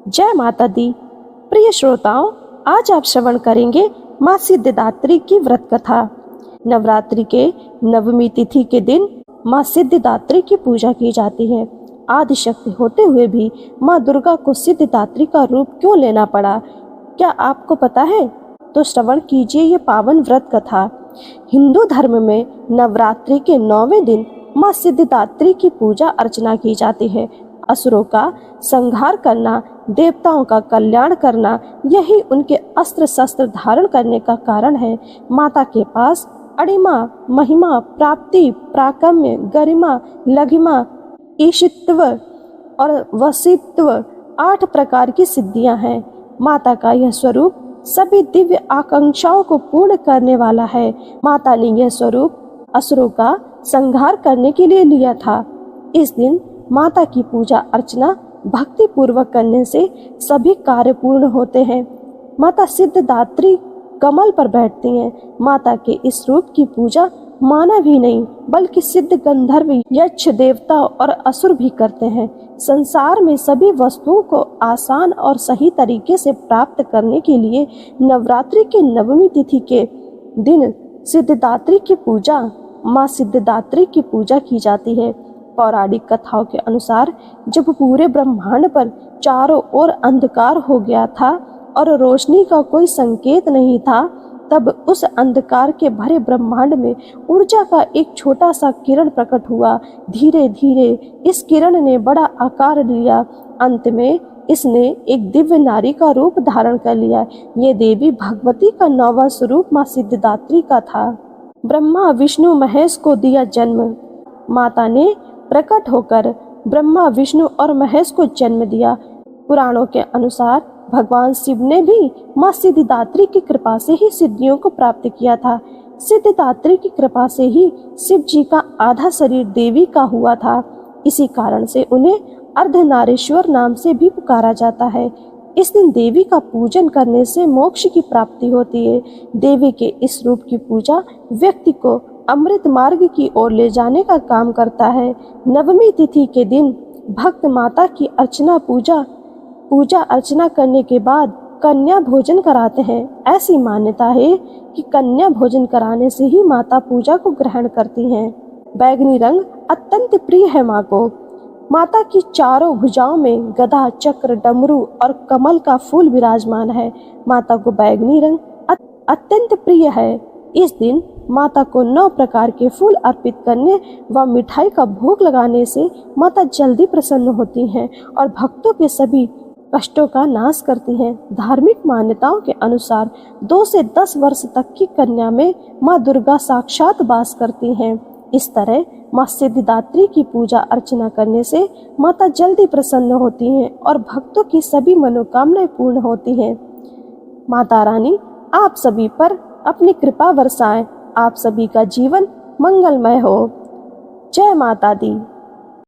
जय माता दी। प्रिय श्रोताओं, आज आप श्रवण करेंगे माँ सिद्धिदात्री की व्रत कथा। नवरात्रि के नवमी तिथि के दिन माँ सिद्धिदात्री की पूजा की जाती है। आदि शक्ति होते हुए भी माँ दुर्गा को सिद्धिदात्री का रूप क्यों लेना पड़ा, क्या आपको पता है? तो श्रवण कीजिए ये पावन व्रत कथा। हिंदू धर्म में नवरात्रि के 9वें दिन माँ सिद्धिदात्री की पूजा अर्चना की जाती है। असुरों का संहार करना, देवताओं का कल्याण करना, यही उनके अस्त्र शस्त्र धारण करने का कारण है। माता के पास अणिमा, महिमा, प्राप्ति, प्राकम्य, गरिमा, लघिमा, ईशित्व और वसित्व 8 प्रकार की सिद्धियां हैं। माता का यह स्वरूप सभी दिव्य आकांक्षाओं को पूर्ण करने वाला है। माता ने यह स्वरूप असुरों का संहार करने के लिए लिया था। इस दिन माता की पूजा अर्चना भक्ति पूर्वक करने से सभी कार्य पूर्ण होते हैं। माता सिद्धिदात्री कमल पर बैठती हैं। माता के इस रूप की पूजा मानव ही नहीं बल्कि सिद्ध गंधर्व, यक्ष, देवता और असुर भी करते हैं। संसार में सभी वस्तुओं को आसान और सही तरीके से प्राप्त करने के लिए नवरात्रि के नवमी तिथि के दिन सिद्धिदात्री की पूजा, माँ सिद्धिदात्री की पूजा की जाती है। पौराणिक कथाओं के अनुसार जब पूरे ब्रह्मांड पर चारों ओर अंधकार हो गया था और रोशनी का कोई संकेत नहीं था, तब उस अंधकार के भरे ब्रह्मांड में ऊर्जा का एक छोटा सा किरण प्रकट हुआ। धीरे धीरे इस किरण ने बड़ा आकार लिया। अंत में इसने एक दिव्य नारी का रूप धारण कर लिया। ये देवी भगवती का 9वां स्वरूप माँ सिद्धिदात्री का था। ब्रह्मा, विष्णु, महेश को दिया जन्म। माता ने प्रकट होकर ब्रह्मा, विष्णु और महेश को जन्म दिया। पुराणों के अनुसार भगवान शिव ने भी माँ सिद्धिदात्री की कृपा से ही सिद्धियों को प्राप्त किया था। सिद्धिदात्री की कृपा से ही शिव जी का आधा शरीर देवी का हुआ था। इसी कारण से उन्हें अर्धनारीश्वर नाम से भी पुकारा जाता है। इस दिन देवी का पूजन करने से मोक्ष की प्राप्ति होती है। देवी के इस रूप की पूजा व्यक्ति को अमृत मार्ग की ओर ले जाने का काम करता है। नवमी तिथि के दिन भक्त माता की पूजा अर्चना करने के बाद कन्या भोजन कराते हैं। ऐसी मान्यता है कि कन्या भोजन कराने से ही माता पूजा को ग्रहण करती हैं। बैगनी रंग अत्यंत प्रिय है माँ को। माता की चारों भुजाओं में गदा, चक्र, डमरू और कमल का फूल विराजमान है। माता को बैगनी रंग अत्यंत प्रिय है। इस दिन माता को 9 प्रकार के फूल अर्पित करने व मिठाई का भोग लगाने से माता जल्दी प्रसन्न होती हैं और भक्तों के सभी कष्टों का नाश करती हैं। धार्मिक मान्यताओं के अनुसार 2 से 10 वर्ष तक की कन्या में माँ दुर्गा साक्षात वास करती हैं। इस तरह माँ सिद्धिदात्री की पूजा अर्चना करने से माता जल्दी प्रसन्न होती हैं और भक्तों की सभी मनोकामनाएं पूर्ण होती हैं। माता रानी आप सभी पर अपनी कृपा बरसाएं। आप सभी का जीवन मंगलमय हो। जय माता दी।